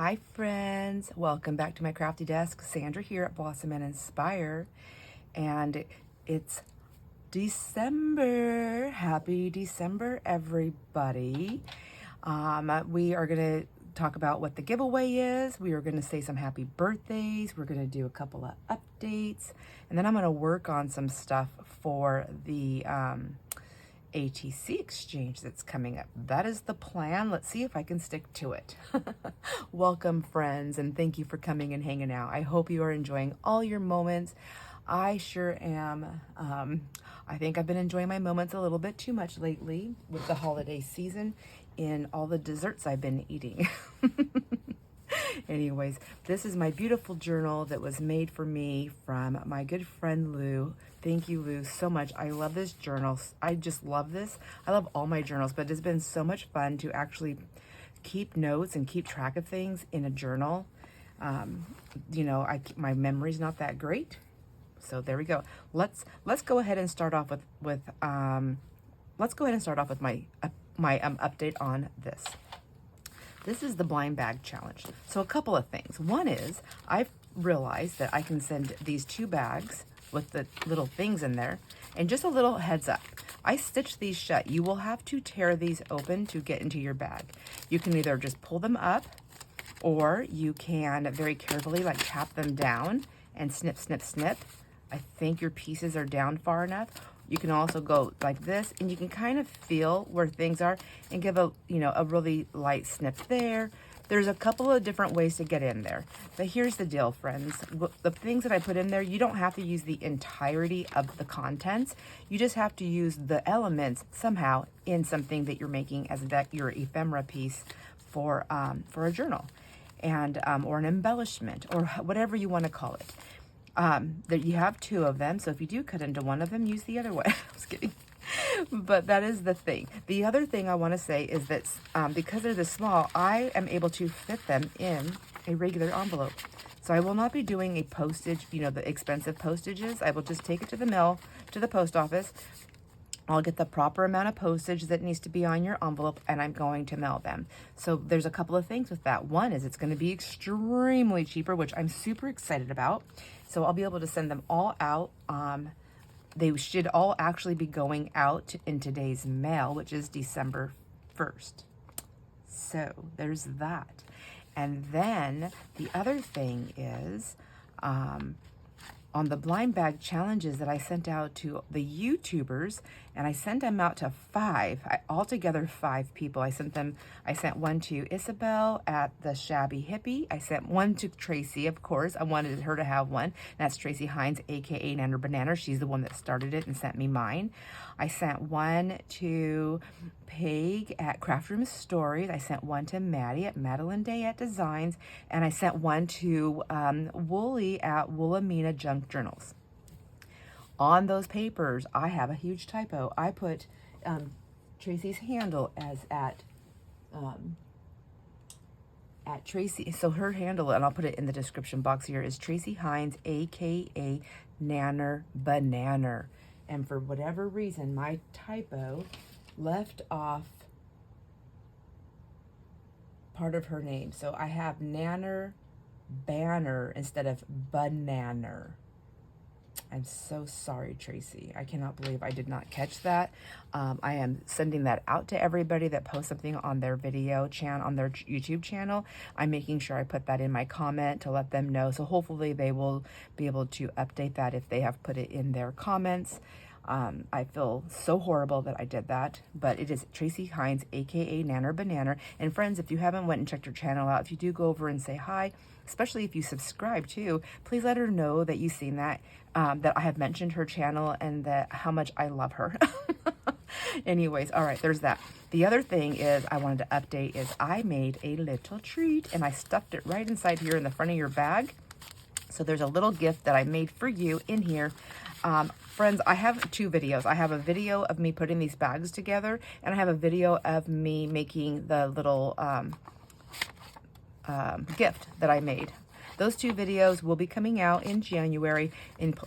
Hi friends, welcome back to my crafty desk. Sandra here at Blossom and Inspire, and it's December. Happy December, everybody. We are going to talk about what the giveaway is. We are going to say some happy birthdays. We're going to do a couple of updates, and then I'm going to work on some stuff for the ATC Exchange that's coming up. That is the plan. Let's see if I can stick to it. Welcome, friends, and thank you for coming and hanging out. I hope you are enjoying all your moments. I sure am. I think I've been enjoying my moments a little bit too much lately with the holiday season and all the desserts I've been eating. Anyways, this is my beautiful journal that was made for me from my good friend Lou. Thank you, Lou, so much. I love this journal. I just love this. I love all my journals, but it's been so much fun to actually keep notes and keep track of things in a journal. You know, my memory's not that great, so there we go. Let's go ahead and start off with my update on this. This is the blind bag challenge. So a couple of things. One is I've realized that I can send these 2 bags with the little things in there. And just a little heads up, I stitched these shut. You will have to tear these open to get into your bag. You can either just pull them up, or you can very carefully like tap them down and snip, snip, snip. I think your pieces are down far enough. You can also go like this, and you can kind of feel where things are and give a really light snip there. There's a couple of different ways to get in there. But here's the deal, friends. The things that I put in there, you don't have to use the entirety of the contents. You just have to use the elements somehow in something that you're making as your ephemera piece for a journal, and or an embellishment, or whatever you want to call it. That you have 2 of them, so if you do cut into one of them, use the other one. I was kidding. But that is the thing. The other thing I want to say is that because they're this small, I am able to fit them in a regular envelope. So I will not be doing a postage, the expensive postages. I will just take it to the mail, to the post office. I'll get the proper amount of postage that needs to be on your envelope, and I'm going to mail them. So there's a couple of things with that. One is it's going to be extremely cheaper, which I'm super excited about. So I'll be able to send them all out. They should all actually be going out in today's mail, which is December 1st. So there's that. And then the other thing is, on the blind bag challenges that I sent out to the YouTubers, and I sent them out to 5, altogether 5 people. I sent one to Isabel at the Shabby Hippie. I sent one to Tracie, of course. I wanted her to have one. That's Tracie Hines, aka Nanner Banana. She's the one that started it and sent me mine. I sent one to Peg at Craft Room Stories. I sent one to Maddy at Madeline Day at Designs, and I sent one to Wooly at Wildermuth Junk Journals. On those papers, I have a huge typo. I put Tracie's handle as at Tracie. So her handle, and I'll put it in the description box here, is Tracie Hines, aka Nanner Banana. And for whatever reason, my typo left off part of her name. So I have Nanner Banner instead of Banana. I'm so sorry, Tracie. I cannot believe I did not catch that. I am sending that out to everybody that posts something on their video channel, on their YouTube channel. I'm making sure I put that in my comment to let them know. So hopefully they will be able to update that if they have put it in their comments. I feel so horrible that I did that, but it is Tracie Hines, aka Nanner Banana. And friends, if you haven't went and checked her channel out, if you do go over and say hi, especially if you subscribe too, please let her know that you've seen that, that I have mentioned her channel and that how much I love her. Anyways, all right, there's that. The other thing is I wanted to update is I made a little treat, and I stuffed it right inside here in the front of your bag. So there's a little gift that I made for you in here. Friends, I have 2 videos. I have a video of me putting these bags together, and I have a video of me making the little gift that I made. Those 2 videos will be coming out in January,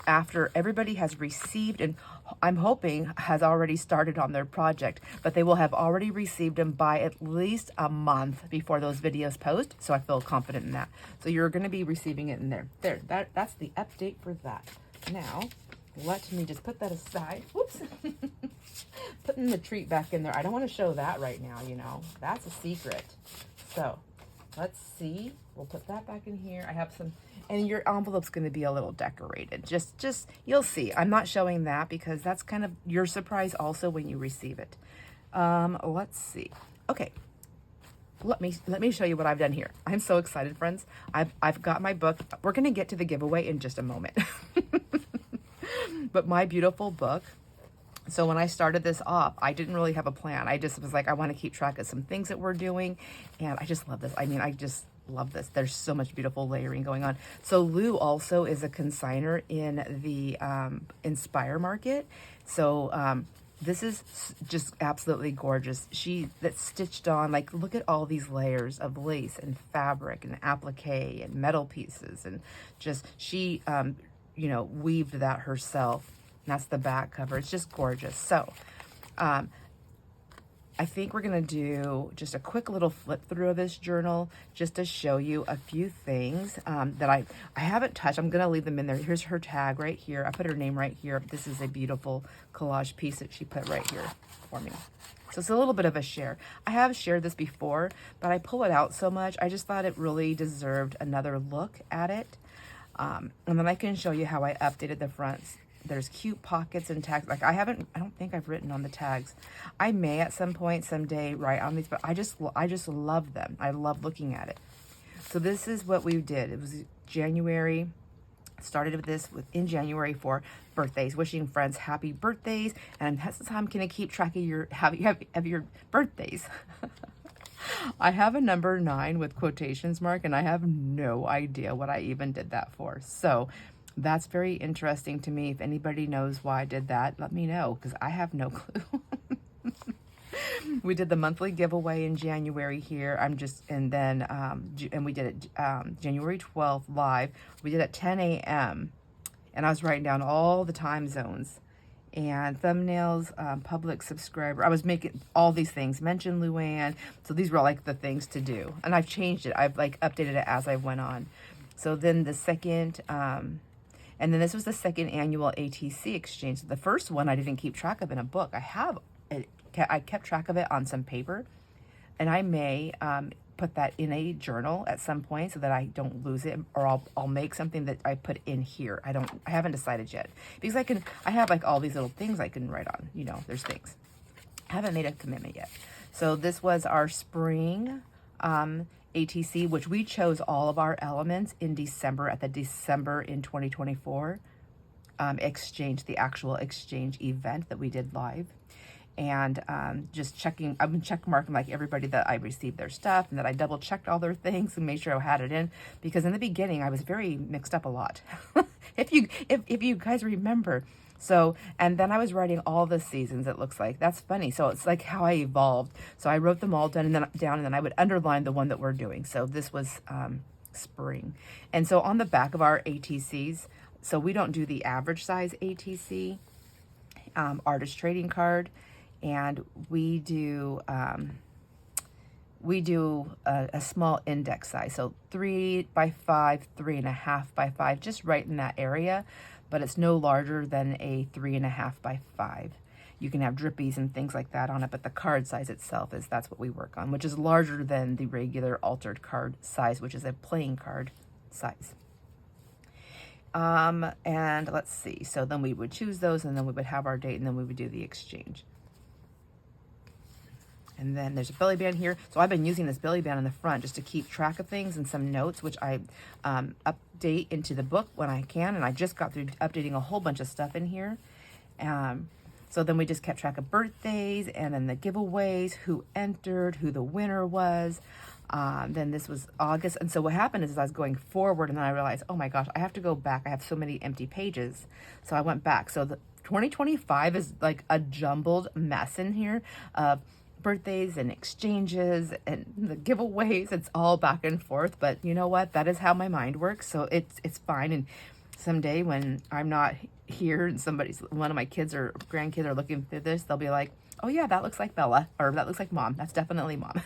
after everybody has received, and I'm hoping has already started on their project, but they will have already received them by at least a month before those videos post. So I feel confident in that. So you're going to be receiving it in there. That's the update for that. Now, let me just put that aside. Whoops. Putting the treat back in there. I don't want to show that right now, you know. That's a secret. So let's see. We'll put that back in here. I have some, and your envelope's going to be a little decorated. Just you'll see. I'm not showing that because that's kind of your surprise also when you receive it. Let's see. Okay. Let me show you what I've done here. I'm so excited, friends. I've got my book. We're going to get to the giveaway in just a moment. But my beautiful book. So when I started this off, I didn't really have a plan. I just was like, I want to keep track of some things that we're doing. And I just love this. I mean, I just love this. There's so much beautiful layering going on. So Lou also is a consigner in the Inspire Market. So this is just absolutely gorgeous. That's stitched on, like, look at all these layers of lace and fabric and applique and metal pieces. And just, she, you know, weaved that herself. That's the back cover. It's just gorgeous. So I think we're going to do just a quick little flip through of this journal just to show you a few things that I haven't touched. I'm going to leave them in there. Here's her tag right here. I put her name right here. This is a beautiful collage piece that she put right here for me. So it's a little bit of a share. I have shared this before, but I pull it out so much. I just thought it really deserved another look at it. And then I can show you how I updated the fronts. There's cute pockets and tags. Like I don't think I've written on the tags. I may at some point someday write on these, but I just love them. I love looking at it. So this is what we did. It was January. Started with this in January for birthdays, wishing friends happy birthdays. And that's how I'm going to keep track of your birthdays. I have a number 9 with quotations mark, and I have no idea what I even did that for. So that's very interesting to me. If anybody knows why I did that, let me know, because I have no clue. We did the monthly giveaway in January here. And we did it January 12th live. We did it at 10 a.m. And I was writing down all the time zones and thumbnails, public subscriber. I was making all these things, mention Luann. So these were like the things to do. And I've changed it. I've like updated it as I went on. So then the second, and then this was the second annual ATC Exchange. So the first one I didn't keep track of in a book. I kept track of it on some paper, and I may put that in a journal at some point so that I don't lose it, or I'll make something that I put in here. I haven't decided yet, because I have like all these little things I can write on, you know, there's things. I haven't made a commitment yet. So this was our spring ATC, which we chose all of our elements in December at the December in 2024 exchange, the actual exchange event that we did live. And just checking, I've been check marking like everybody that I received their stuff, and that I double checked all their things and made sure I had it in, because in the beginning I was very mixed up a lot. if you guys remember. So, and then I was writing all the seasons, it looks like. That's funny. So it's like how I evolved. So I wrote them all down, and then I would underline the one that we're doing. So this was spring. And so on the back of our ATCs, so we don't do the average size ATC, artist trading card. And we do a small index size, so 3 by 5, 3.5 by 5, just right in that area, but it's no larger than a 3.5 by 5. You can have drippies and things like that on it, but the card size itself that's what we work on, which is larger than the regular altered card size, which is a playing card size. And let's see, so then we would choose those, and then we would have our date, and then we would do the exchange. And then there's a belly band here. So I've been using this belly band in the front just to keep track of things, and some notes, which I update into the book when I can. And I just got through updating a whole bunch of stuff in here. So then we just kept track of birthdays, and then the giveaways, who entered, who the winner was. Then this was August. And so what happened is I was going forward, and then I realized, oh my gosh, I have to go back. I have so many empty pages. So I went back. So the 2025 is like a jumbled mess in here of birthdays and exchanges and the giveaways. It's all back and forth, but you know what? That is how my mind works. So it's fine. And someday when I'm not here and one of my kids or grandkids are looking through this, they'll be like, oh yeah, that looks like Bella, or that looks like Mom. That's definitely Mom.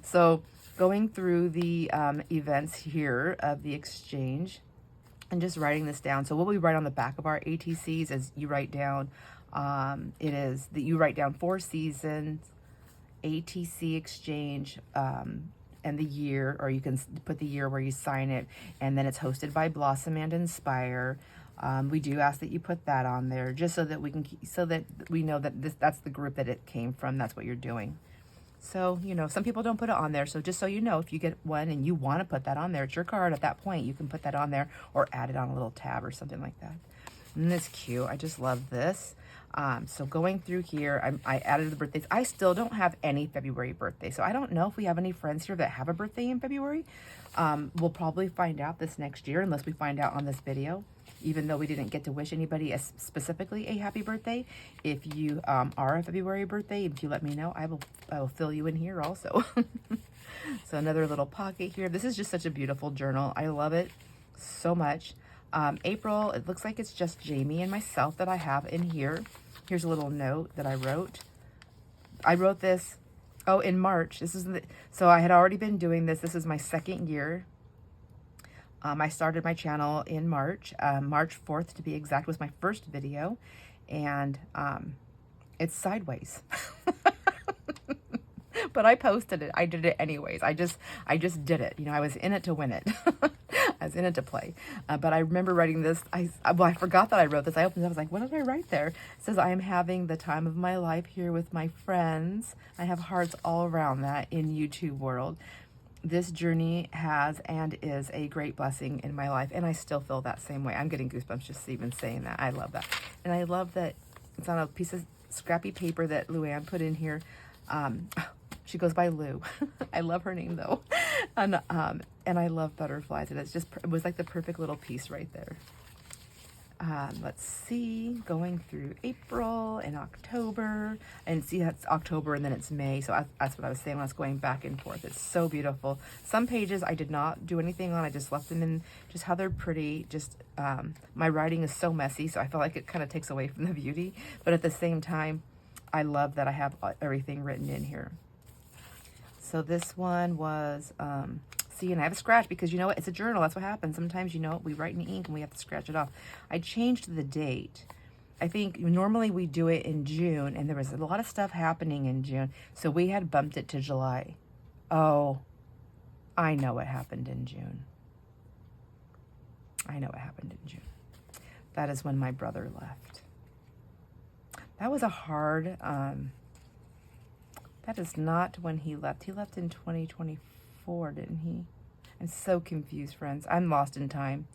So going through the events here of the exchange and just writing this down. So what we write on the back of our ATCs is you write down, it is that you write down 4 seasons, ATC Exchange, and the year, or you can put the year where you sign it, and then it's hosted by Blossom and Inspire. We do ask that you put that on there, just so that we can, so that we know that that's the group that it came from. That's what you're doing. So, you know, some people don't put it on there. So just so you know, if you get one and you want to put that on there, it's your card at that point. You can put that on there or add it on a little tab or something like that. And it's cute. I just love this. So going through here, I added the birthdays. I still don't have any February birthday. So I don't know if we have any friends here that have a birthday in February. We'll probably find out this next year, unless we find out on this video, even though we didn't get to wish anybody specifically a happy birthday. If you are a February birthday, if you let me know, I will fill you in here also. So another little pocket here. This is just such a beautiful journal. I love it so much. April, it looks like it's just Jamie and myself that I have in here. Here's a little note that I wrote. I wrote this, in March. So I had already been doing this. This is my 2nd year. I started my channel in March. March 4th, to be exact, was my first video. And it's sideways. But I posted it. I did it anyways. I just did it. You know, I was in it to win it. I was in it to play. But I remember writing this. I forgot that I wrote this. I opened it up. I was like, what did I write there? It says, I am having the time of my life here with my friends. I have hearts all around that in YouTube world. This journey has and is a great blessing in my life. And I still feel that same way. I'm getting goosebumps just even saying that. I love that. And I love that it's on a piece of scrappy paper that Luann put in here. She goes by Lou. I love her name though. And I love butterflies. And it was like the perfect little piece right there. Let's see, going through April and October, and see that's October and then it's May. So that's what I was saying when I was going back and forth. It's so beautiful. Some pages I did not do anything on. I just left them in just how they're pretty. Just my writing is so messy, so I feel like it kind of takes away from the beauty. But at the same time, I love that I have everything written in here. So this one was, see, and I have a scratch because you know what? It's a journal. That's what happens. Sometimes, you know, we write in ink and we have to scratch it off. I changed the date. I think normally we do it in June, and there was a lot of stuff happening in June. So we had bumped it to July. Oh, I know what happened in June. I know what happened in June. That is when my brother left. That was a hard, that is not when he left. He left in 2024, didn't he? I'm so confused, friends. I'm lost in time.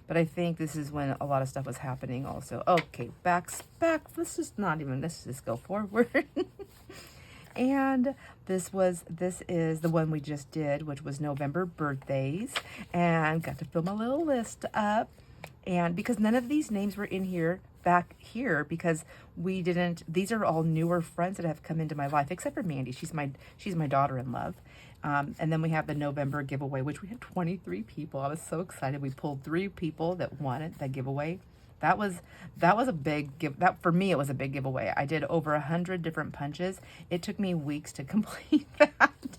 But I think this is when a lot of stuff was happening also. Okay, back. Let's just go forward. And this is the one we just did, which was November birthdays. And got to fill my little list up. And because none of these names were in here, back here, because we didn't, these are all newer friends that have come into my life, except for Mandy. She's my daughter-in-love. And then we have the November giveaway, which we had 23 people. I was so excited. We pulled 3 people that wanted that giveaway. That was a big for me, it was a big giveaway. I did over 100 different punches. It took me weeks to complete that.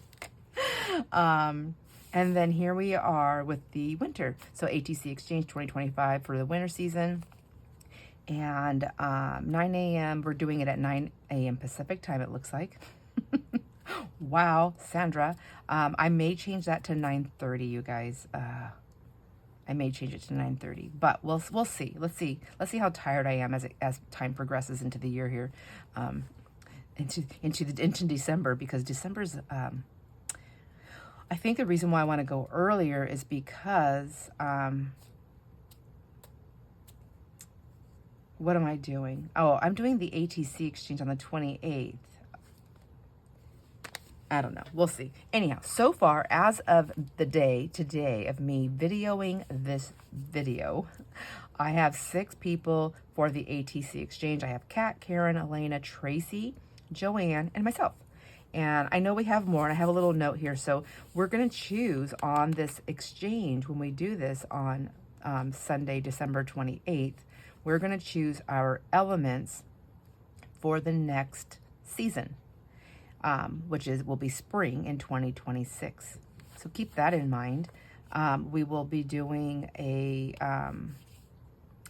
And then here we are with the winter. So ATC Exchange 2025 for the winter season. And 9 a.m. We're doing it at 9 a.m. Pacific time, it looks like. Wow, Sandra. I may change that to 9:30, you guys. I may change it to 9:30, but we'll see. Let's see how tired I am as time progresses into the year here, into December, because December's. I think the reason why I want to go earlier is because what am I doing? Oh, I'm doing the ATC Exchange on the 28th. I don't know. We'll see. Anyhow, so far, as of the day today of me videoing this video, I have 6 people for the ATC Exchange. I have Kat, Karen, Elena, Tracie, Joanne, and myself. And I know we have more, and I have a little note here. So we're going to choose on this exchange when we do this on Sunday, December 28th. we're going to choose our elements for the next season, which will be spring in 2026. So keep that in mind. We will be doing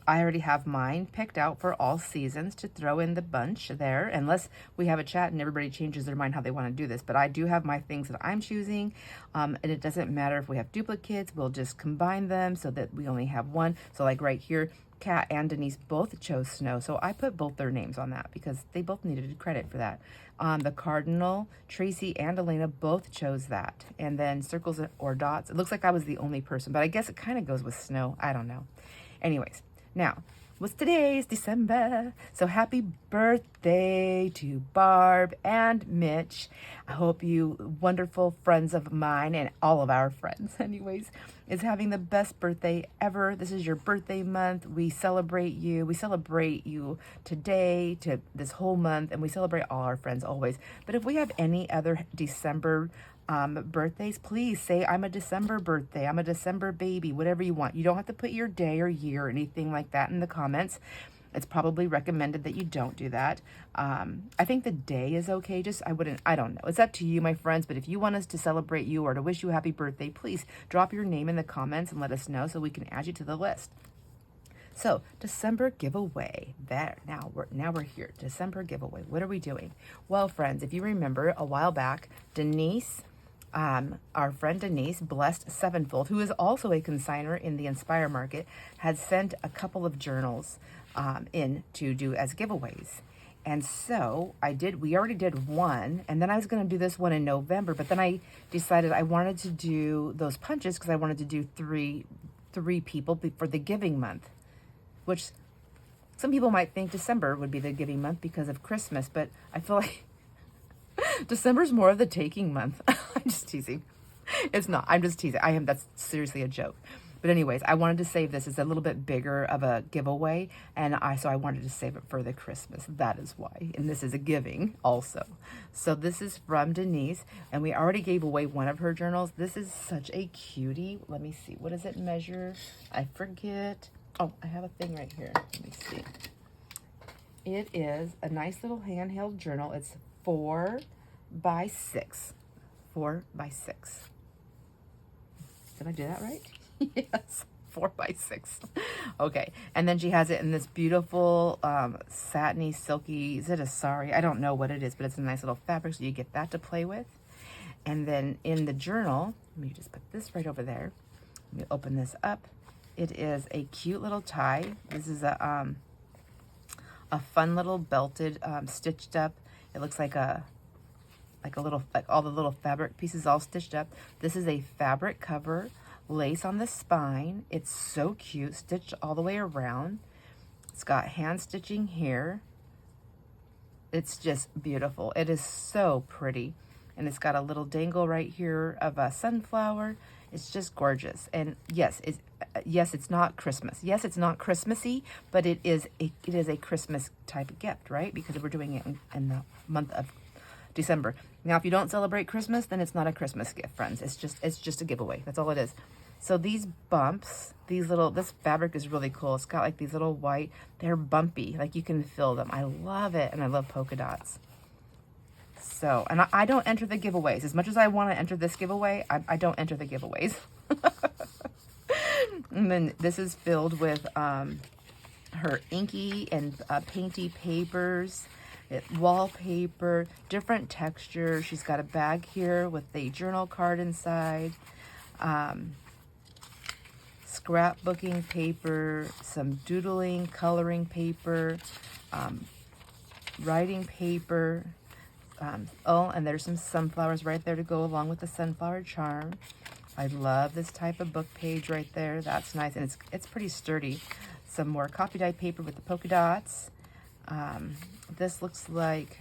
I already have mine picked out for all seasons to throw in the bunch there, unless we have a chat and everybody changes their mind how they want to do this. But I do have my things that I'm choosing, and it doesn't matter if we have duplicates. We'll just combine them so that we only have one. So like right here, Kat and Denise both chose snow, so I put both their names on that because they both needed credit for that. The Cardinal, Tracie and Elena both chose that. And then circles or dots, it looks like I was the only person, but I guess it kind of goes with snow. I don't know. Anyways, now, what's today's December? So happy birthday to Barb and Mitch. I hope you wonderful friends of mine and all of our friends, anyways, is having the best birthday ever. This is your birthday month. We celebrate you. We celebrate you today, to this whole month, and we celebrate all our friends always. But if we have any other December birthdays, please say I'm a December birthday, I'm a December baby, whatever you want. You don't have to put your day or year or anything like that in the comments. It's probably recommended that you don't do that. I think the day is okay. I don't know. It's up to you, my friends. But if you want us to celebrate you or to wish you a happy birthday, please drop your name in the comments and let us know so we can add you to the list. So December giveaway. Now we're here. December giveaway. What are we doing? Well, friends, if you remember a while back, Denise, our friend Denise, BlessedSevenfold, who is also a consigner in the Inspire Market, had sent a couple of journals in to do as giveaways. And so we already did one, and then I was going to do this one in November, but then I decided I wanted to do those punches because I wanted to do three people for the giving month, which some people might think December would be the giving month because of Christmas, but I feel like December's more of the taking month. I'm just teasing. It's not. I'm just teasing. That's seriously a joke. But anyways, I wanted to save this. It's a little bit bigger of a giveaway, and so I wanted to save it for the Christmas. That is why. And this is a giving also. So this is from Denise, and we already gave away one of her journals. This is such a cutie. Let me see. What does it measure? I forget. Oh, I have a thing right here. Let me see. It is a nice little handheld journal. It's 4 by 6. 4 by 6. Did I do that right? Yes, 4 by 6. Okay, and then she has it in this beautiful satiny, silky, is it a sari? I don't know what it is, but it's a nice little fabric, so you get that to play with. And then in the journal, let me just put this right over there. Let me open this up. It is a cute little tie. This is a fun little belted, stitched up. It looks like all the little fabric pieces all stitched up. This is a fabric cover, lace on the spine. It's so cute, stitched all the way around. It's got hand stitching here. It's just beautiful. It is so pretty. And it's got a little dangle right here of a sunflower. It's just gorgeous. And yes, it's not Christmas. Yes, it's not Christmassy, but it is a Christmas type of gift, right? Because we're doing it in the month of December. Now, if you don't celebrate Christmas, then it's not a Christmas gift, friends. It's just a giveaway. That's all it is. So these bumps, this fabric is really cool. It's got like these little white, they're bumpy, like you can feel them. I love it, and I love polka dots. So, and I don't enter the giveaways. As much as I want to enter this giveaway, I don't enter the giveaways. And then this is filled with her inky and painty papers, wallpaper, different texture. She's got a bag here with a journal card inside, scrapbooking paper, some doodling, coloring paper, writing paper. And there's some sunflowers right there to go along with the sunflower charm. I love this type of book page right there. That's nice, and it's pretty sturdy. Some more copy dye paper with the polka dots. This looks like,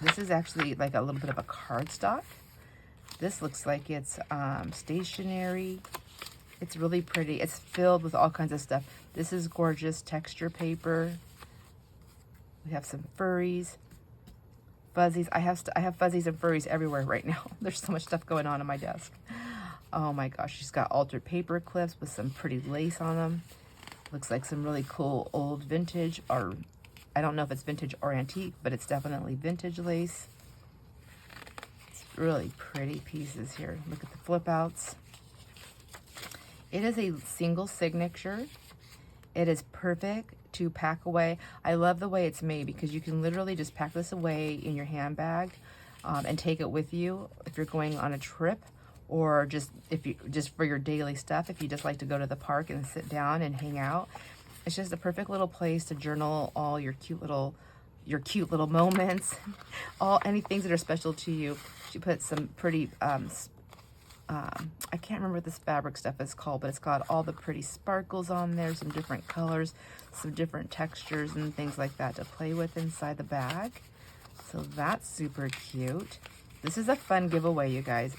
this is actually like a little bit of a cardstock. This looks like it's stationery. It's really pretty. It's filled with all kinds of stuff. This is gorgeous texture paper. We have some furries, fuzzies. I have fuzzies and furries everywhere right now. There's so much stuff going on my desk. Oh my gosh, she's got altered paper clips with some pretty lace on them. Looks like some really cool old vintage, or I don't know if it's vintage or antique, but it's definitely vintage lace. It's really pretty pieces here. Look at the flip outs. It is a single signature. It is perfect to pack away. I love the way it's made because you can literally just pack this away in your handbag and take it with you if you're going on a trip, or just for your daily stuff, if you just like to go to the park and sit down and hang out. It's just a perfect little place to journal all your cute little moments, any things that are special to you. She put some pretty I can't remember what this fabric stuff is called, but it's got all the pretty sparkles on there, some different colors, some different textures and things like that to play with inside the bag. So that's super cute. This is a fun giveaway, you guys.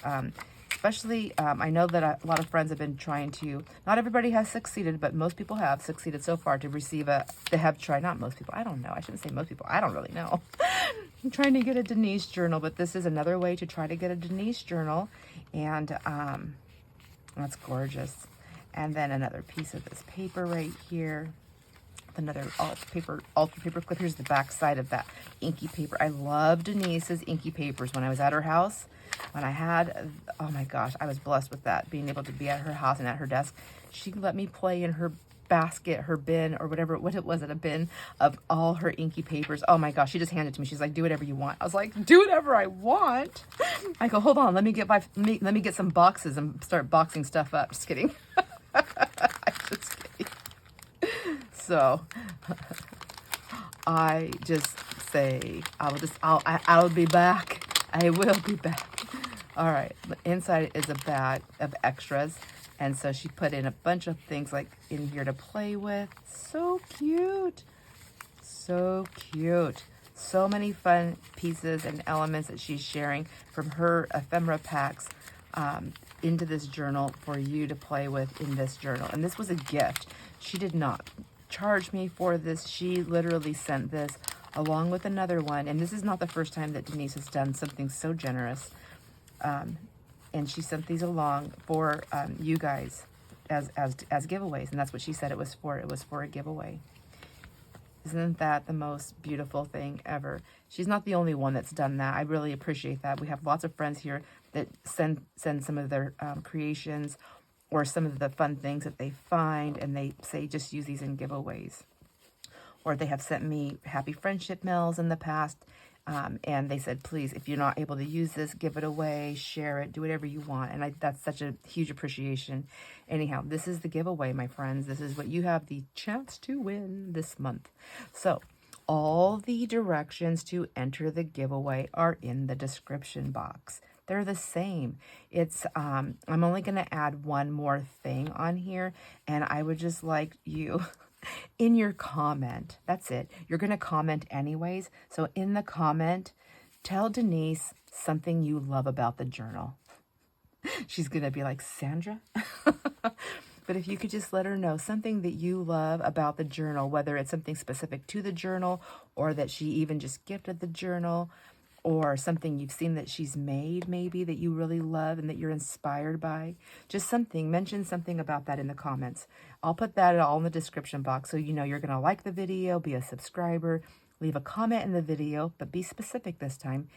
Especially, I know that a lot of friends have been trying to, not everybody has succeeded, but most people have succeeded so far to receive not most people, I don't know, I shouldn't say most people, I don't really know. I'm trying to get a Denise journal, but this is another way to try to get a Denise journal, and that's gorgeous. And then another piece of this paper right here. Another ultra paper clip. Here's the back side of that inky paper. I love Denise's inky papers. When I was at her house, when I had, oh my gosh, I was blessed with that, being able to be at her house and at her desk. She let me play in her basket, her bin, or whatever, what it was, at a bin of all her inky papers. Oh my gosh, she just handed it to me. She's like, do whatever you want. I was like, do whatever I want? I go, hold on, let me get some boxes and start boxing stuff up. Just kidding. I'm just kidding. So I just say, I'll be back. I will be back. All right. Inside is a bag of extras. And so she put in a bunch of things like in here to play with. So cute. So cute. So many fun pieces and elements that she's sharing from her ephemera packs into this journal for you to play with in this journal. And this was a gift. She did not charge me for this. She literally sent this along with another one. And this is not the first time that Denise has done something so generous. And she sent these along for you guys as giveaways. And that's what she said it was for. It was for a giveaway. Isn't that the most beautiful thing ever? She's not the only one that's done that. I really appreciate that. We have lots of friends here that send some of their creations or some of the fun things that they find, and they say just use these in giveaways. Or they have sent me happy friendship mails in the past, and they said, please, if you're not able to use this, give it away, share it, do whatever you want. And that's such a huge appreciation. Anyhow, this is the giveaway, my friends. This is what you have the chance to win this month. So all the directions to enter the giveaway are in the description box. They're the same. It's I'm only going to add one more thing on here, and I would just like you in your comment. That's it. You're going to comment anyways. So in the comment, tell Denise something you love about the journal. She's going to be like, Sandra? But if you could just let her know something that you love about the journal, whether it's something specific to the journal or that she even just gifted the journal, or something you've seen that she's made maybe that you really love and that you're inspired by. Just something, mention something about that in the comments. I'll put that all in the description box so you know you're going to like the video, be a subscriber, leave a comment in the video, but be specific this time.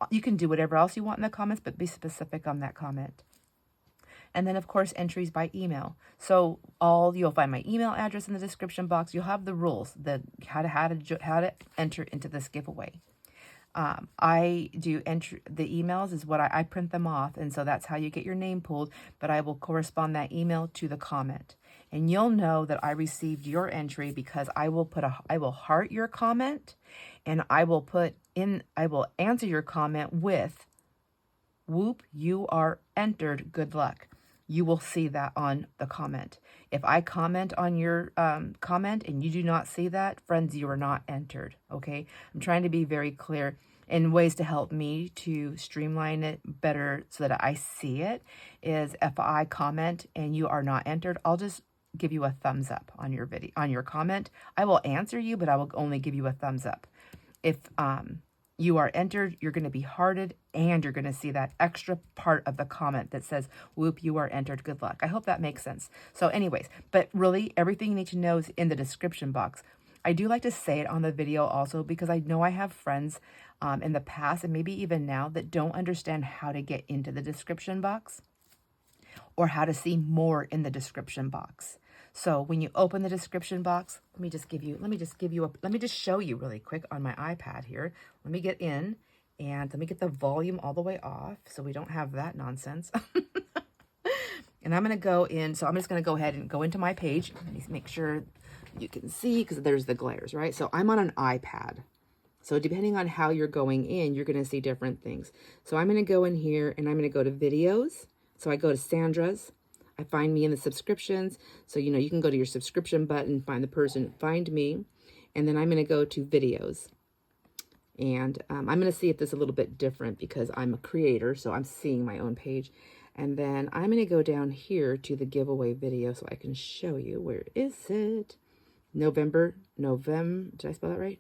You can do whatever else you want in the comments, but be specific on that comment. And then, of course, entries by email. So you'll find my email address in the description box. You'll have the rules, how to enter into this giveaway. I do enter the emails is what I print them off, and so that's how you get your name pulled, but I will correspond that email to the comment, and you'll know that I received your entry because I will heart your comment, and I will answer your comment with whoop, you are entered, good luck. You will see that on the comment. If I comment on your comment and you do not see that, friends, you are not entered, okay? I'm trying to be very clear in ways to help me to streamline it better so that I see it, is if I comment and you are not entered, I'll just give you a thumbs up on your video, on your comment. I will answer you, but I will only give you a thumbs up. If you are entered, you're going to be hearted, and you're going to see that extra part of the comment that says, whoop, you are entered, good luck. I hope that makes sense. So anyways, but really everything you need to know is in the description box. I do like to say it on the video also because I know I have friends in the past and maybe even now that don't understand how to get into the description box or how to see more in the description box. So when you open the description box, let me just show you really quick on my iPad here. Let me get in and let me get the volume all the way off so we don't have that nonsense. And I'm going to go in. So I'm just going to go ahead and go into my page. Let me make sure you can see because there's the glares, right? So I'm on an iPad. So depending on how you're going in, you're going to see different things. So I'm going to go in here and I'm going to go to videos. So I go to Sandra's. I find me in the subscriptions. So, you know, you can go to your subscription button, find the person, find me. And then I'm going to go to videos. And I'm going to see if this is a little bit different because I'm a creator. So I'm seeing my own page. And then I'm going to go down here to the giveaway video so I can show you. Where is it? November, did I spell that right?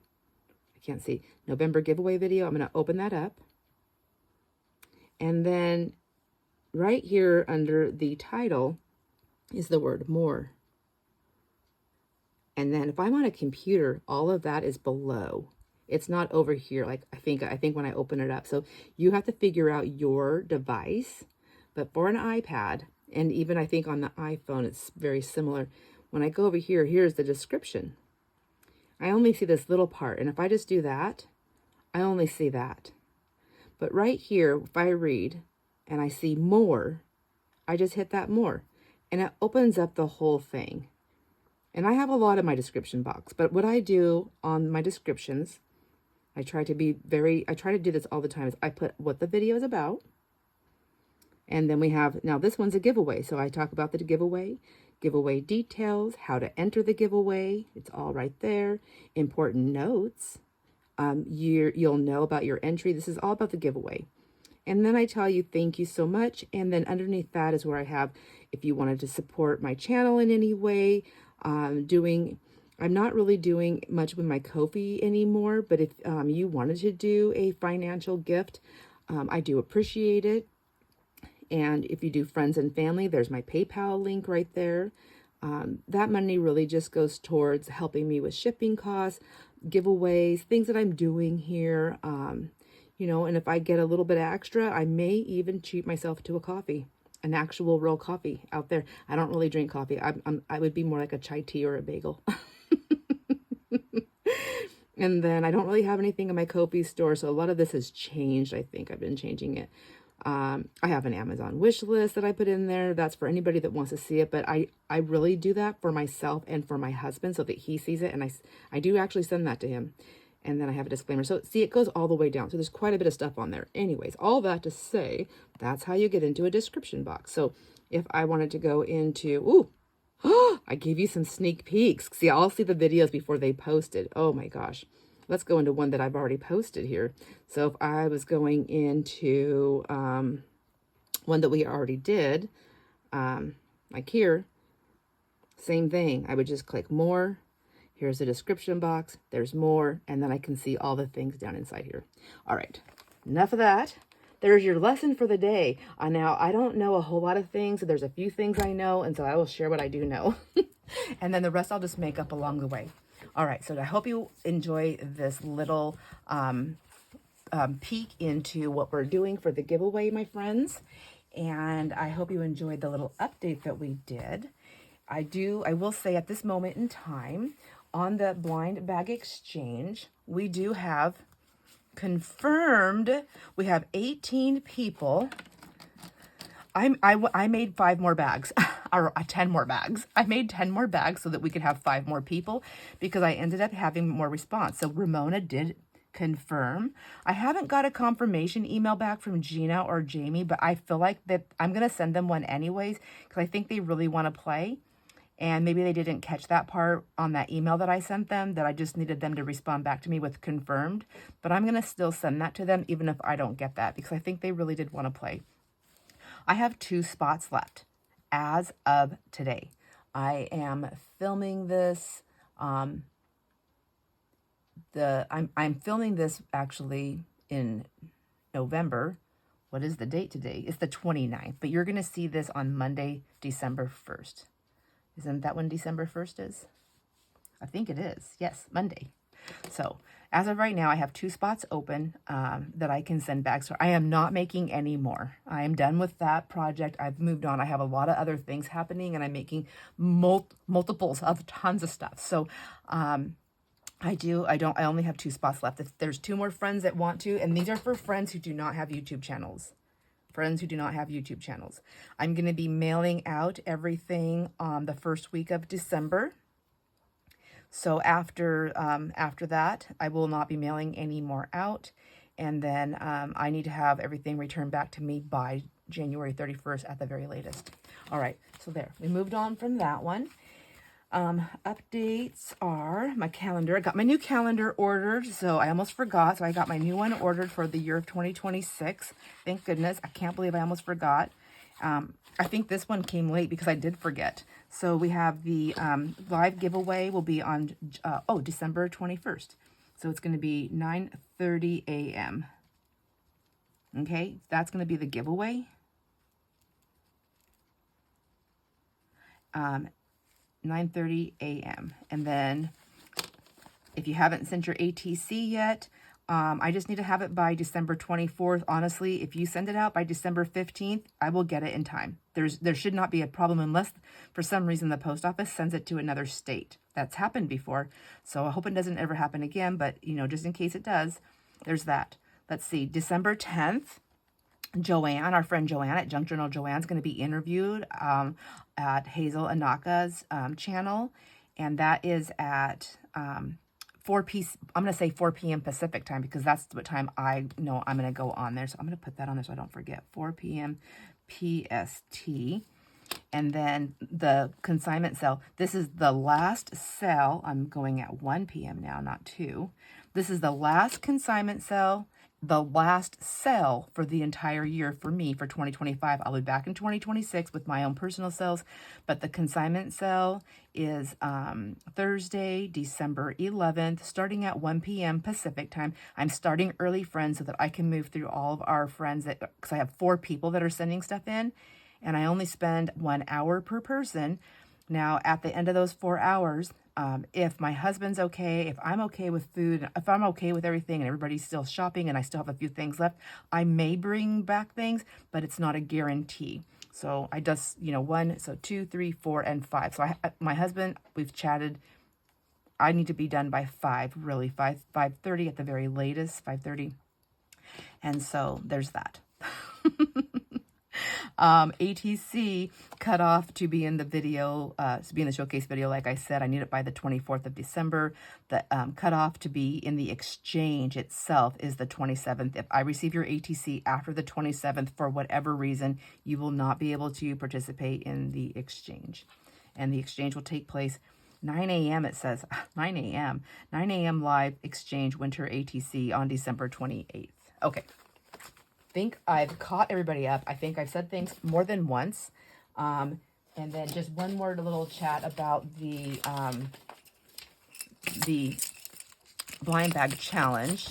I can't see. November giveaway video. I'm going to open that up. And then right here under the title is the word more. And then if I'm on a computer, all of that is below. It's not over here. Like I think when I open it up. So you have to figure out your device. But for an iPad, and even I think on the iPhone, it's very similar. When I go over here, here's the description. I only see this little part. And if I just do that, I only see that. But right here, if I read and I see more, I just hit that more. And it opens up the whole thing. And I have a lot in my description box. But what I do on my descriptions, I try to do this all the time, is I put what the video is about. And then we have, now this one's a giveaway. So I talk about the giveaway details, how to enter the giveaway. It's all right there. Important notes. You'll know about your entry. This is all about the giveaway. And then I tell you, thank you so much. And then underneath that is where I have, if you wanted to support my channel in any way, I'm not really doing much with my Ko-fi anymore, but if you wanted to do a financial gift, I do appreciate it. And if you do friends and family, there's my PayPal link right there. That money really just goes towards helping me with shipping costs, giveaways, things that I'm doing here. You know, and if I get a little bit extra, I may even treat myself to a coffee, an actual real coffee out there. I don't really drink coffee. I would be more like a chai tea or a bagel. And then I don't really have anything in my Ko-fi store. So a lot of this has changed. I think I've been changing it. I have an Amazon wish list that I put in there. That's for anybody that wants to see it. But I really do that for myself and for my husband so that he sees it. And I do actually send that to him. And then I have a disclaimer. So see, it goes all the way down. So there's quite a bit of stuff on there. Anyways, all that to say, that's how you get into a description box. So if I wanted to go into, I gave you some sneak peeks. See, I'll see the videos before they posted. Oh my gosh. Let's go into one that I've already posted here. So if I was going into one that we already did, like here, same thing. I would just click more. Here's the description box. There's more. And then I can see all the things down inside here. All right. Enough of that. There's your lesson for the day. Now, I don't know a whole lot of things. There's a few things I know. And so I will share what I do know. And then the rest I'll just make up along the way. All right, so I hope you enjoy this little peek into what we're doing for the giveaway, my friends. And I hope you enjoyed the little update that we did. I will say at this moment in time, on the Blind Bag Exchange, we do have confirmed, we have 18 people. I made 5 more bags, or 10 more bags. I made 10 more bags so that we could have 5 more people because I ended up having more response. So Ramona did confirm. I haven't got a confirmation email back from Gina or Jamie, but I feel like that I'm going to send them one anyways because I think they really want to play. And maybe they didn't catch that part on that email that I sent them, that I just needed them to respond back to me with confirmed. But I'm going to still send that to them even if I don't get that because I think they really did want to play. I have 2 spots left as of today. I am filming this. I'm filming this actually in November. What is the date today? It's the 29th, but you're going to see this on Monday, December 1st. Isn't that when December 1st is? I think it is. Yes, Monday. So as of right now, I have 2 spots open that I can send bags for. I am not making any more. I am done with that project. I've moved on. I have a lot of other things happening, and I'm making multiples of tons of stuff. So I only have 2 spots left. If there's 2 more friends that want to, and these are for friends who do not have YouTube channels. Friends who do not have YouTube channels. I'm going to be mailing out everything on the first week of December. So after that, I will not be mailing any more out. And then I need to have everything returned back to me by January 31st at the very latest. All right, so there. We moved on from that one. Updates are my calendar. I got my new calendar ordered, so I almost forgot. So I got my new one ordered for the year of 2026. Thank goodness. I can't believe I almost forgot. I think this one came late because I did forget. So we have the live giveaway will be on, December 21st. So it's going to be 9:30 a.m. Okay, that's going to be the giveaway. 9:30 a.m. And then if you haven't sent your ATC yet, I just need to have it by December 24th. Honestly, if you send it out by December 15th, I will get it in time. There should not be a problem unless for some reason the post office sends it to another state. That's happened before. So I hope it doesn't ever happen again, but just in case it does, there's that. Let's see, December 10th, Joanne, our friend Joanne at Junk Journal Joanne's going to be interviewed at Hazel Anaka's channel, and that is at 4 p.m. Pacific time, because that's what time I know I'm going to go on there. So I'm going to put that on there so I don't forget. 4 p.m. PST. And then the consignment sale. This is the last sale. I'm going at 1 p.m. now, not 2. This is the last consignment sale, the last sale for the entire year for me for 2025. I'll be back in 2026 with my own personal sales, but the consignment sale is Thursday, December 11th, starting at 1 p.m. Pacific time. I'm starting early, friends, so that I can move through all of our friends, because I have 4 people that are sending stuff in, and I only spend 1 hour per person. Now, at the end of those 4 hours, if my husband's okay, if I'm okay with food, if I'm okay with everything and everybody's still shopping and I still have a few things left, I may bring back things, but it's not a guarantee. So I just, 1, so 2, 3, 4, and 5. So my husband, we've chatted. I need to be done by 5, really, 5:30 at the very latest, 5:30. And so there's that. ATC cut off to be in the video, to be in the showcase video. Like I said, I need it by the 24th of December. The cutoff to be in the exchange itself is the 27th. If I receive your ATC after the 27th, for whatever reason, you will not be able to participate in the exchange. And the exchange will take place 9 a.m. It says 9 a.m. 9 a.m. live exchange winter ATC on December 28th. Okay. Think I've caught everybody up. I think I've said things more than once. And then just one more little chat about the blind bag challenge.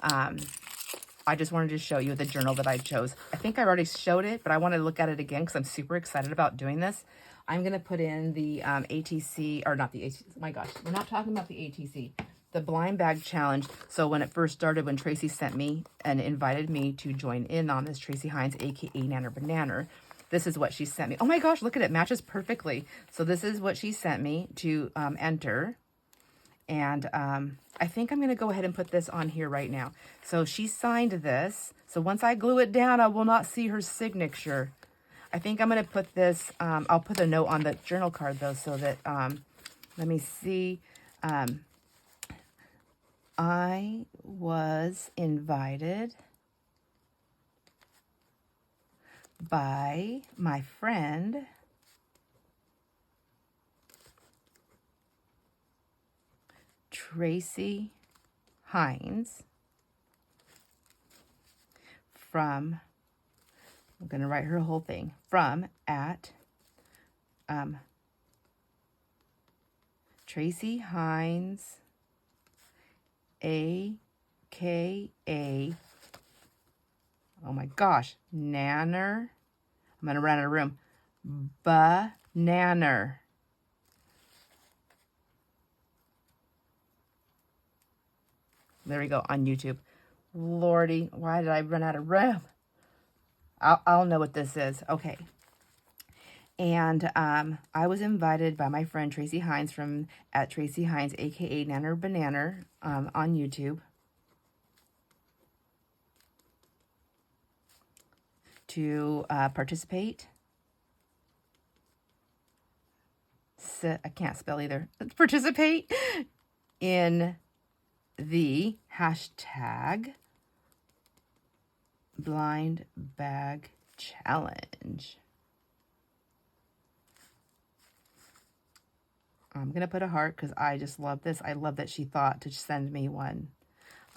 I just wanted to show you the journal that I chose. I think I already showed it, but I want to look at it again because I'm super excited about doing this. I'm going to put in the ATC, or not the ATC. My gosh, we're not talking about the ATC. The blind bag challenge. So when it first started, when Tracie sent me and invited me to join in on this, Tracie Hines, aka Nanner Banana, this is what she sent me. Oh my gosh, look at it, matches perfectly. So this is what she sent me to enter. And I think I'm going to go ahead and put this on here right now. So she signed this. So once I glue it down, I will not see her signature. I think I'm going to put this, I'll put a note on the journal card though, so that, let me see. I was invited by my friend Tracie Hines from, I'm going to write her whole thing, from at Tracie Hines, AKA Oh my gosh. Nanner. I'm going to run out of room. Banana. There we go on YouTube. Lordy, why did I run out of room? I'll know what this is. Okay. And I was invited by my friend Tracie Hines from at Tracie Hines, aka Nanner Banana, on YouTube, to participate. I can't spell either. Participate in the hashtag blind bag challenge. I'm going to put a heart because I just love this. I love that she thought to send me one.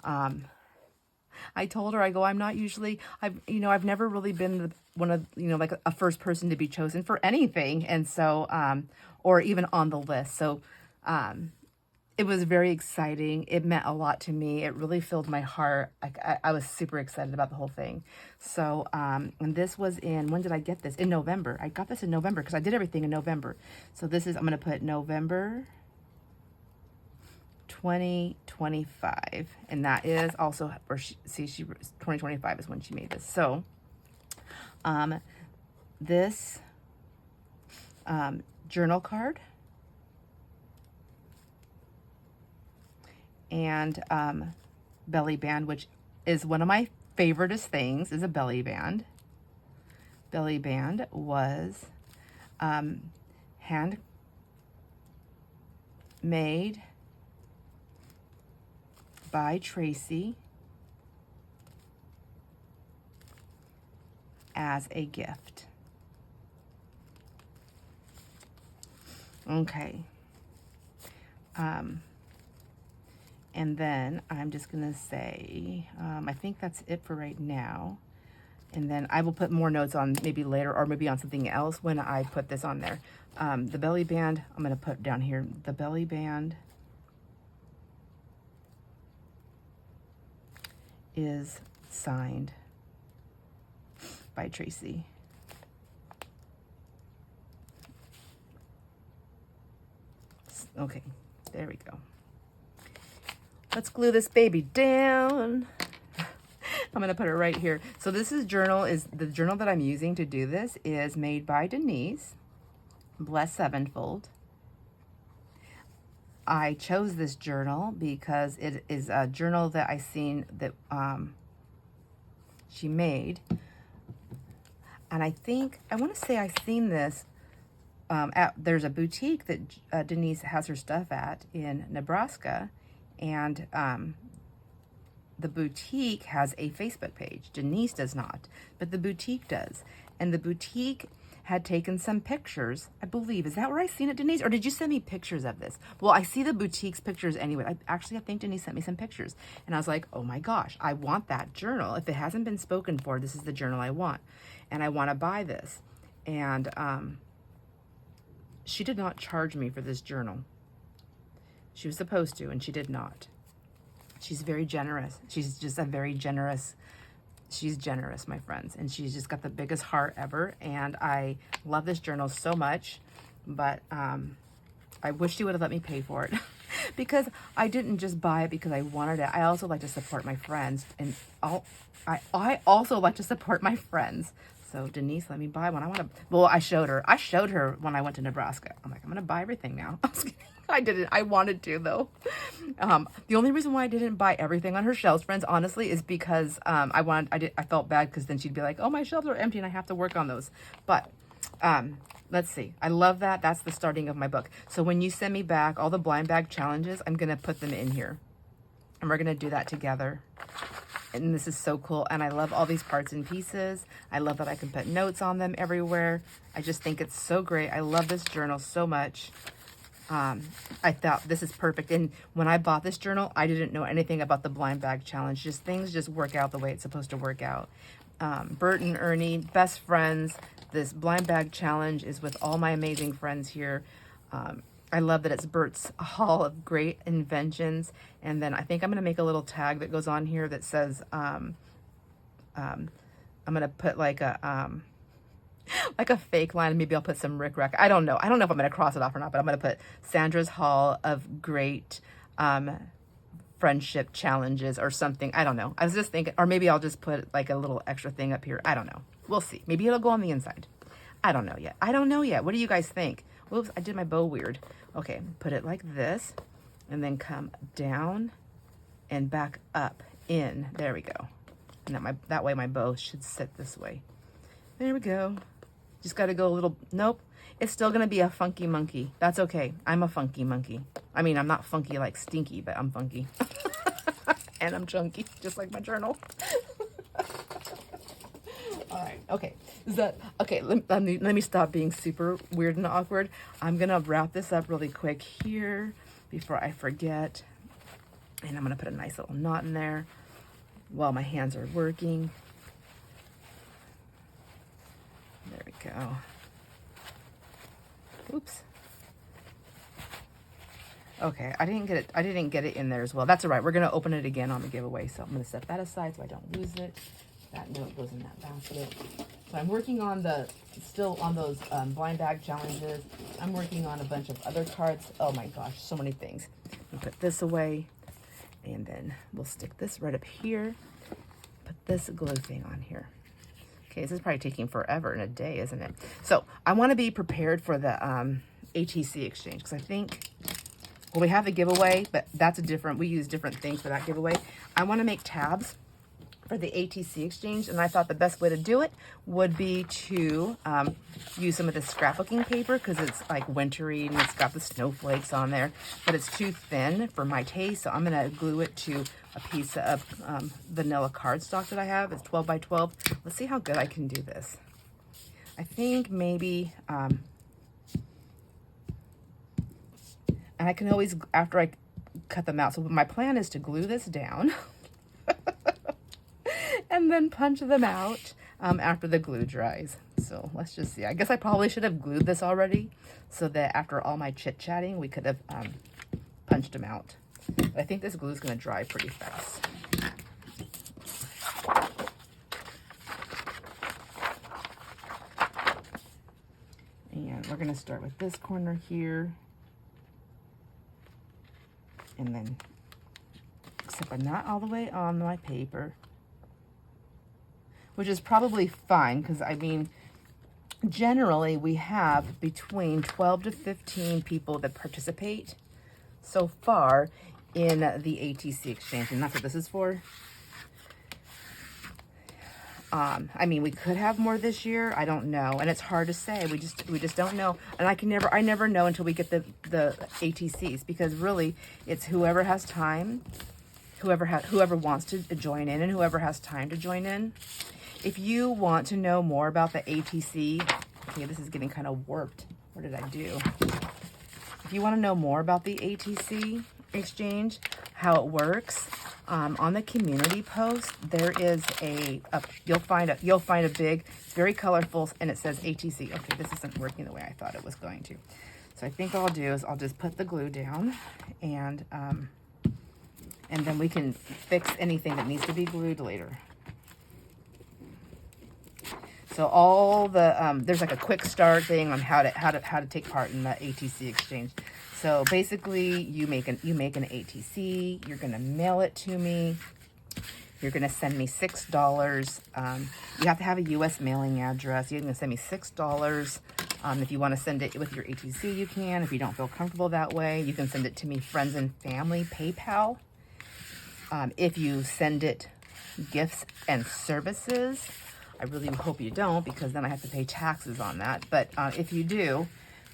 I told her, I go, I'm not usually, I've never really been one of, like a first person to be chosen for anything. And so, or even on the list. So, it was very exciting. It meant a lot to me. It really filled my heart. I was super excited about the whole thing. So, and this was when did I get this? In November. I got this in November because I did everything in November. So this is, I'm going to put November 2025. And that is also, she 2025 is when she made this. So, this journal card and belly band, which is one of my favoriteest things, is a belly band. Belly band was handmade by Tracie as a gift. Okay. And then I'm just going to say, I think that's it for right now. And then I will put more notes on maybe later or maybe on something else when I put this on there. The belly band, I'm going to put down here, the belly band is signed by Tracie. Okay, there we go. Let's glue this baby down. I'm going to put it right here. So this is the journal that I'm using to do this is made by Denise, BlessedSevenfold. I chose this journal because it is a journal that I seen that she made. And I want to say I seen this there's a boutique that Denise has her stuff at in Nebraska. And the boutique has a Facebook page. Denise does not, but the boutique does. And the boutique had taken some pictures, I believe. Is that where I seen it, Denise? Or did you send me pictures of this? Well, I see the boutique's pictures anyway. I think Denise sent me some pictures. And I was like, oh my gosh, I want that journal. If it hasn't been spoken for, this is the journal I want. And I want to buy this. And she did not charge me for this journal. She was supposed to, and she did not. She's very generous. She's just she's generous, my friends. And she's just got the biggest heart ever. And I love this journal so much. But I wish she would have let me pay for it. Because I didn't just buy it because I wanted it. I also like to support my friends. And I also like to support my friends. So Denise, let me buy one. I showed her. I showed her when I went to Nebraska. I'm like, I'm going to buy everything now. I was kidding. I didn't. I wanted to, though. The only reason why I didn't buy everything on her shelves, friends, honestly, is because I felt bad because then she'd be like, oh, my shelves are empty and I have to work on those. But let's see. I love that. That's the starting of my book. So when you send me back all the blind bag challenges, I'm going to put them in here. And we're going to do that together. And this is so cool. And I love all these parts and pieces. I love that I can put notes on them everywhere. I just think it's so great. I love this journal so much. I thought this is perfect. And when I bought this journal, I didn't know anything about the blind bag challenge. Things just work out the way it's supposed to work out. Bert and Ernie, best friends. This blind bag challenge is with all my amazing friends here. I love that it's Bert's Hall of Great Inventions. And then I think I'm going to make a little tag that goes on here that says, I'm gonna put like a fake line. Maybe I'll put some rickrack. I don't know. I don't know if I'm gonna cross it off or not, but I'm gonna put Sandra's Haul of Great Friendship Challenges or something. I don't know. I was just thinking, or maybe I'll just put like a little extra thing up here. I don't know. We'll see. Maybe it'll go on the inside. I don't know yet. I don't know yet. What do you guys think? Whoops, I did my bow weird. Okay, put it like this, and then come down and back up in. There we go. And that way my bow should sit this way. There we go. Just got to go a little, nope. It's still going to be a funky monkey. That's okay. I'm a funky monkey. I mean, I'm not funky like stinky, but I'm funky. And I'm chunky, just like my journal. All right, okay. Is that, okay, let me stop being super weird and awkward. I'm going to wrap this up really quick here before I forget. And I'm going to put a nice little knot in there while my hands are working. There we go. Oops. Okay, I didn't get it in there as well. That's all right. We're going to open it again on the giveaway. So I'm going to set that aside so I don't lose it. That note goes in that basket. So I'm working on still on those blind bag challenges. I'm working on a bunch of other cards. Oh my gosh, so many things. I'll put this away, and then we'll stick this right up here. Put this glue thing on here. Okay, this is probably taking forever in a day, isn't it? So I want to be prepared for the ATC Exchange, because I think, well, we have a giveaway, but that's we use different things for that giveaway. I want to make tabs for the ATC Exchange, and I thought the best way to do it would be to use some of this scrapbooking paper, because it's like wintry and it's got the snowflakes on there, but it's too thin for my taste, so I'm going to glue it to a piece of vanilla cardstock that I have. It's 12 by 12. Let's see how good I can do this. I think maybe, and I can always, after I cut them out, so my plan is to glue this down and then punch them out after the glue dries. So let's just see. I guess I probably should have glued this already so that after all my chit-chatting, we could have punched them out. But I think this glue is going to dry pretty fast. And we're going to start with this corner here. And then, except I'm not all the way on my paper, which is probably fine, because I mean, generally we have between 12 to 15 people that participate so far in the ATC Exchange, and that's what this is for. I mean, we could have more this year. I don't know, and it's hard to say. We just don't know, and I never know until we get the ATCs, because really it's whoever has time, whoever wants to join in, and whoever has time to join in. If you want to know more about the ATC, okay, this is getting kind of warped. What did I do? If you want to know more about the ATC Exchange, how it works, on the community post, there is you'll find a big, it's very colorful, and it says ATC. Okay, this isn't working the way I thought it was going to. So I think what I'll do is I'll just put the glue down, and then we can fix anything that needs to be glued later. So all the there's like a quick start thing on how to take part in the ATC Exchange. So basically, you make an ATC. You're gonna mail it to me. You're gonna send me $6. You have to have a U.S. mailing address. You're gonna send me $6. If you want to send it with your ATC, you can. If you don't feel comfortable that way, you can send it to me, friends and family, PayPal. If you send it gifts and services, I really hope you don't, because then I have to pay taxes on that. But if you do,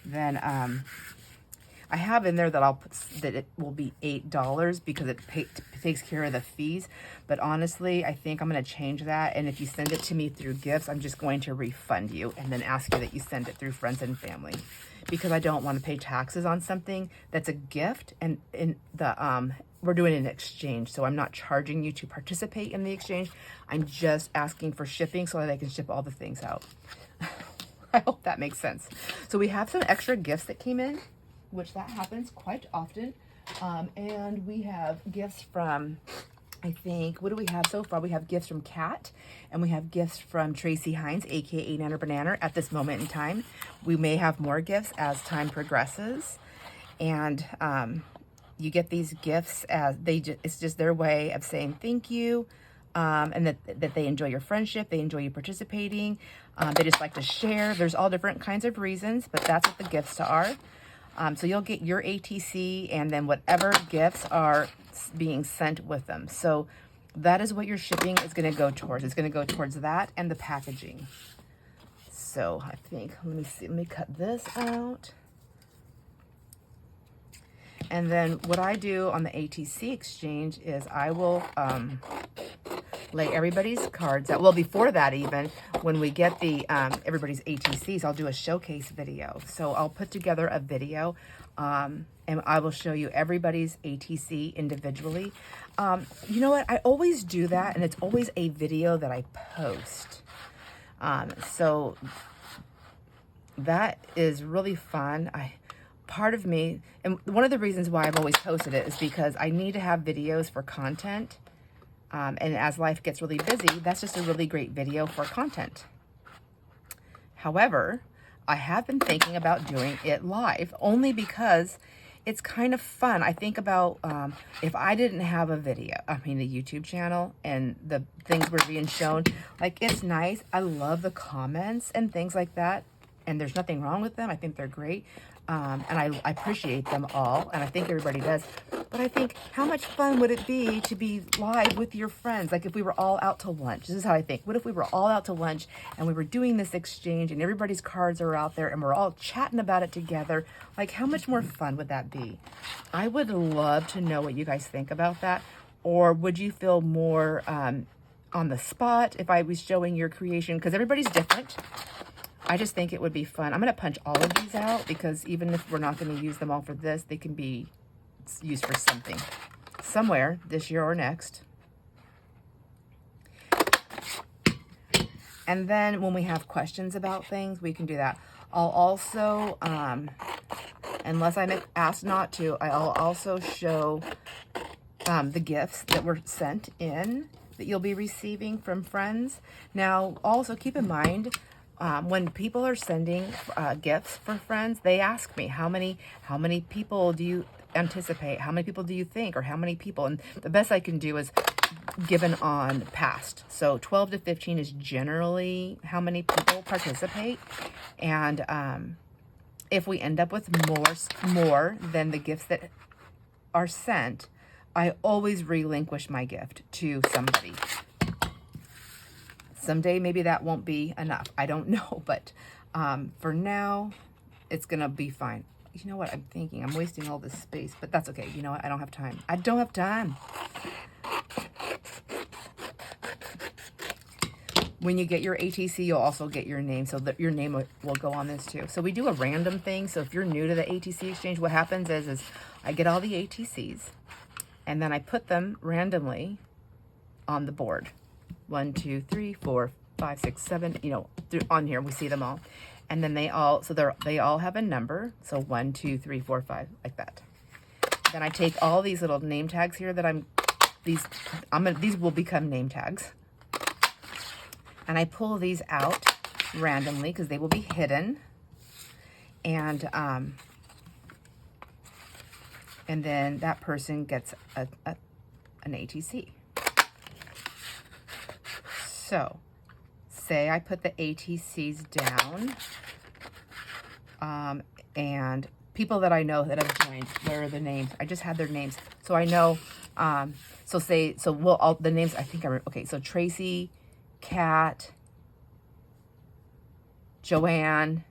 then I have in there that it will be $8 because it takes care of the fees. But honestly, I think I'm going to change that. And if you send it to me through gifts, I'm just going to refund you and then ask you that you send it through friends and family, because I don't want to pay taxes on something that's a gift, and we're doing an exchange, so I'm not charging you to participate in the exchange. I'm just asking for shipping so that I can ship all the things out. I hope that makes sense. So we have some extra gifts that came in, which that happens quite often. And we have gifts from I think, what do we have so far? We have gifts from Kat, and we have gifts from Tracie Hines, aka Nanner Banana, at this moment in time. We may have more gifts as time progresses. And you get these gifts as it's just their way of saying thank you, and that they enjoy your friendship, they enjoy you participating, they just like to share. There's all different kinds of reasons, but that's what the gifts are. So you'll get your ATC and then whatever gifts are being sent with them. So that is what your shipping is going to go towards. It's going to go towards that and the packaging. So I think, let me see, let me cut this out. And then what I do on the ATC Exchange is I will lay everybody's cards out. Well, before that even, when we get the everybody's ATCs, I'll do a showcase video. So I'll put together a video and I will show you everybody's ATC individually. You know what? I always do that, and it's always a video that I post. So that is really fun. Part of me, and one of the reasons why I've always posted it is because I need to have videos for content. And as life gets really busy, that's just a really great video for content. However, I have been thinking about doing it live only because it's kind of fun. I think about if I didn't have a video, a YouTube channel, and the things were being shown, like, it's nice. I love the comments and things like that. And there's nothing wrong with them. I think they're great. And I appreciate them all, and I think everybody does. But I think, how much fun would it be to be live with your friends? Like if we were all out to lunch. This is how I think. What if we were all out to lunch and we were doing this exchange and everybody's cards are out there and we're all chatting about it together? Like, how much more fun would that be? I would love to know what you guys think about that. Or would you feel more on the spot if I was showing your creation? Because everybody's different. I just think it would be fun. I'm going to punch all of these out because even if we're not going to use them all for this, they can be used for something somewhere this year or next. And then when we have questions about things, we can do that. I'll also, unless I'm asked not to, I'll also show the gifts that were sent in that you'll be receiving from friends. Now, also keep in mind, when people are sending gifts for friends, they ask me, how many people do you anticipate? How many people do you think? Or how many people? And the best I can do is given on past. So 12 to 15 is generally how many people participate. And if we end up with more than the gifts that are sent, I always relinquish my gift to somebody. Someday, maybe that won't be enough. I don't know, but for now, it's going to be fine. You know what I'm thinking? I'm wasting all this space, but that's okay. You know what? I don't have time. I don't have time. When you get your ATC, you'll also get your name, so that your name will go on this too. So we do a random thing. So if you're new to the ATC Exchange, what happens is I get all the ATCs, and then I put them randomly on the board. 1, 2, 3, 4, 5, 6, 7, on here, we see them all. And then they all have a number. So 1, 2, 3, 4, 5, like that. Then I take all these little name tags here that these will become name tags. And I pull these out randomly because they will be hidden. And then that person gets an ATC. So, say I put the ATCs down, and people that I know that have joined, where are the names? I just had their names. So I know, the names, I think okay, so Tracie, Kat, Joanne,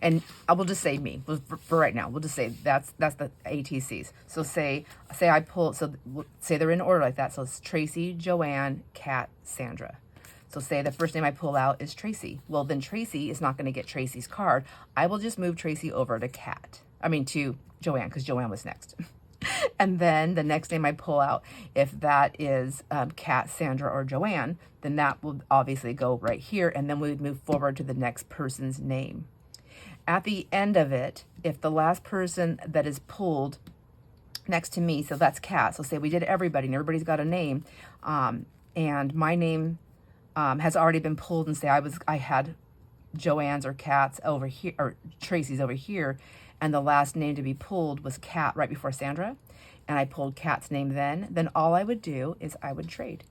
and I will just say me for right now. We'll just say that's the ATCs. So say I pull, so say they're in order like that. So it's Tracie, Joanne, Kat, Sandra. So say the first name I pull out is Tracie. Well, then Tracie is not going to get Tracie's card. I will just move Tracie over to to Joanne, because Joanne was next. And then the next name I pull out, if that is Kat, Sandra, or Joanne, then that will obviously go right here. And then we would move forward to the next person's name. At the end of it, if the last person that is pulled next to me, so that's Cat. So say we did everybody, and everybody's got a name, and my name has already been pulled, and say I had Joanne's or Cat's over here, or Tracie's over here, and the last name to be pulled was Cat right before Sandra, and I pulled Cat's name then all I would do is I would trade.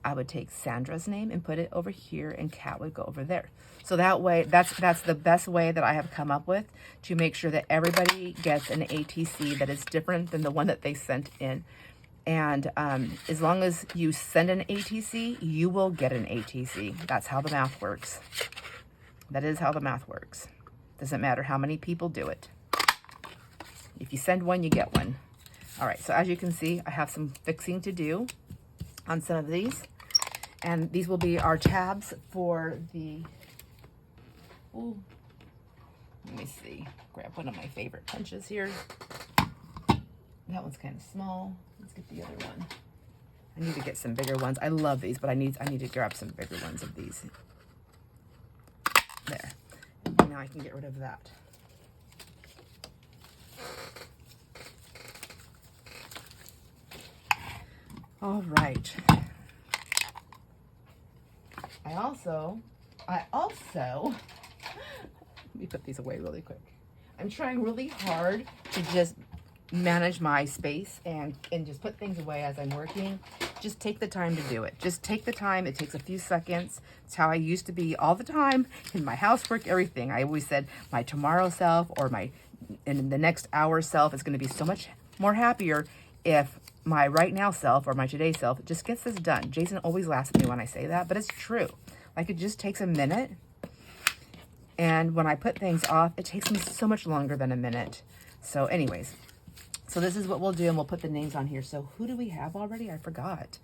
I would take Sandra's name and put it over here, and Cat would go over there. So that way, that's the best way that I have come up with to make sure that everybody gets an ATC that is different than the one that they sent in. And as long as you send an ATC, you will get an ATC. That's how the math works. That is how the math works. Doesn't matter how many people do it. If you send one, you get one. All right, so as you can see, I have some fixing to do on some of these. And these will be our tabs for the, ooh, let me see, grab one of my favorite punches here. That one's kind of small. Let's get the other one. I need to get some bigger ones. I love these, but I need to grab some bigger ones of these. There. And now I can get rid of that. All right. I also, let me put these away really quick. I'm trying really hard to just manage my space and just put things away as I'm working. Just take the time to do it. Just take the time. It takes a few seconds. It's how I used to be all the time in my housework, everything. I always said my tomorrow self or in the next hour self is going to be so much more happier if my right now self or my today self just gets this done. Jason always laughs at me when I say that, but it's true. Like, it just takes a minute. And when I put things off, it takes me so much longer than a minute. So anyways, so this is what we'll do, and we'll put the names on here. So who do we have already? I forgot,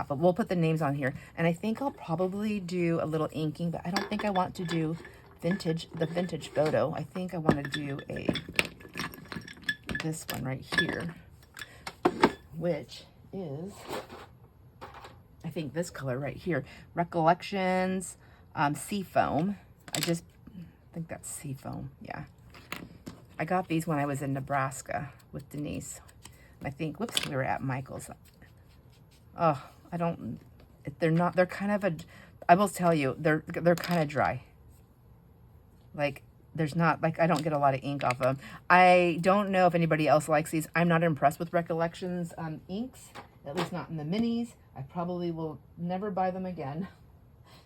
but we'll put the names on here. And I think I'll probably do a little inking, but I don't think I want to do the vintage photo. I think I want to do this one right here, which is, I think this color right here, Recollections, Seafoam. I just think that's Seafoam, yeah. I got these when I was in Nebraska with Denise. I think, whoops, we were at Michael's. Oh, they're kind of I will tell you, they're kind of dry. Like, I don't get a lot of ink off of them. I don't know if anybody else likes these. I'm not impressed with Recollections inks, at least not in the minis. I probably will never buy them again.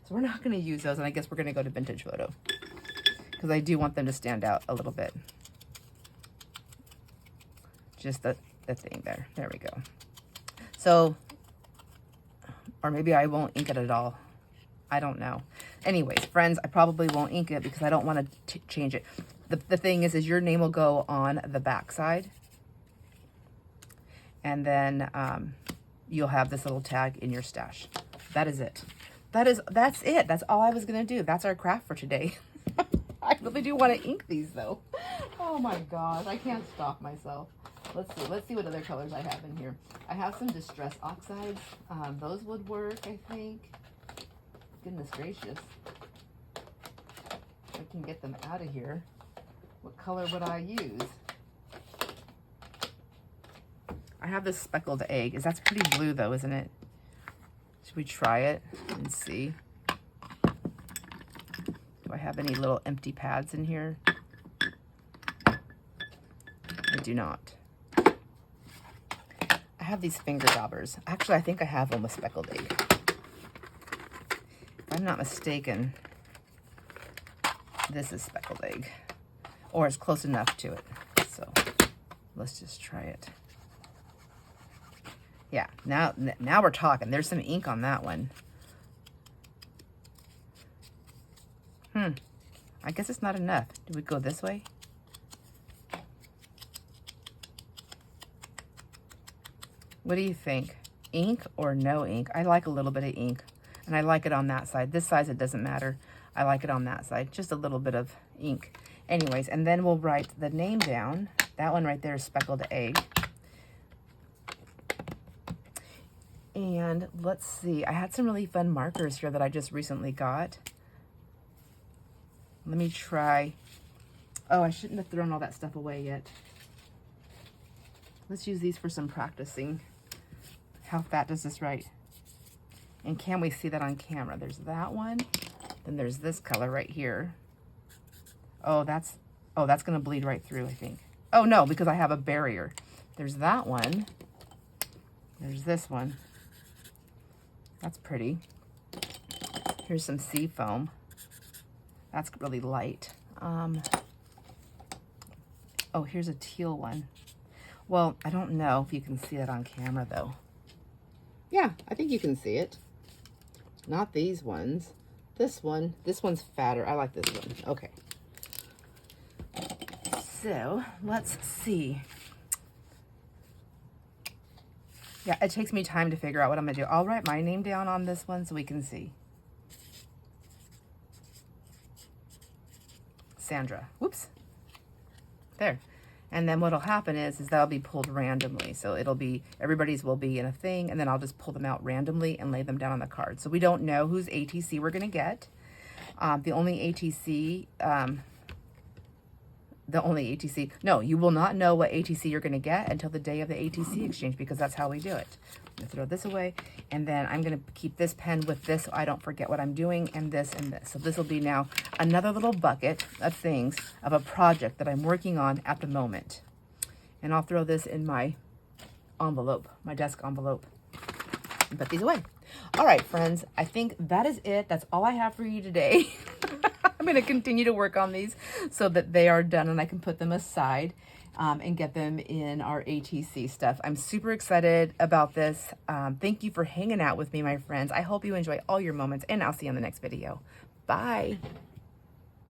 So we're not going to use those, and I guess we're going to go to Vintage Photo because I do want them to stand out a little bit. Just the thing there. There we go. So, or maybe I won't ink it at all. I don't know. Anyways, friends, I probably won't ink it because I don't want to change it. The thing is your name will go on the back side. And then you'll have this little tag in your stash. That is it. That's it. That's all I was going to do. That's our craft for today. I really do want to ink these though. Oh my gosh, I can't stop myself. Let's see what other colors I have in here. I have some Distress Oxides. Those would work, I think. Goodness gracious. I can get them out of here. What color would I use? I have this Speckled Egg. That's pretty blue though, isn't it? Should we try it and see? Do I have any little empty pads in here? I do not. I have these finger daubers. Actually, I think I have one with Speckled Egg. If I'm not mistaken, this is Speckled Egg. Or it's close enough to it. So let's just try it. Yeah, now we're talking. There's some ink on that one. I guess it's not enough. Do we go this way? What do you think? Ink or no ink? I like a little bit of ink, and I like it on that side. This side, it doesn't matter. I like it on that side. Just a little bit of ink. Anyways, and then we'll write the name down. That one right there is Speckled Egg. And let's see. I had some really fun markers here that I just recently got. Let me try. Oh, I shouldn't have thrown all that stuff away yet. Let's use these for some practicing. How fat does this write? And can we see that on camera? There's that one. Then there's this color right here. Oh, that's gonna bleed right through, I think. Oh no, because I have a barrier. There's that one. There's this one. That's pretty. Here's some sea foam. That's really light. Oh, here's a teal one. Well, I don't know if you can see it on camera though. Yeah, I think you can see it. Not these ones. This one's fatter. I like this one. Okay. So let's see. Yeah, it takes me time to figure out what I'm gonna do. I'll write my name down on this one so we can see. Sandra. Whoops. There. And then what'll happen is that'll be pulled randomly. So it'll be, everybody's will be in a thing, and then I'll just pull them out randomly and lay them down on the card. So we don't know whose ATC we're gonna get. The only ATC, no, you will not know what ATC you're gonna get until the day of the ATC exchange, because that's how we do it. I'm gonna throw this away, and then I'm gonna keep this pen with this so I don't forget what I'm doing, and this and this. So this will be now another little bucket of things, of a project that I'm working on at the moment. And I'll throw this in my envelope, my desk envelope, and put these away. All right, friends, I think that is it. That's all I have for you today. I'm going to continue to work on these so that they are done and I can put them aside and get them in our ATC stuff. I'm super excited about this. Thank you for hanging out with me, my friends. I hope you enjoy all your moments, and I'll see you on the next video. Bye.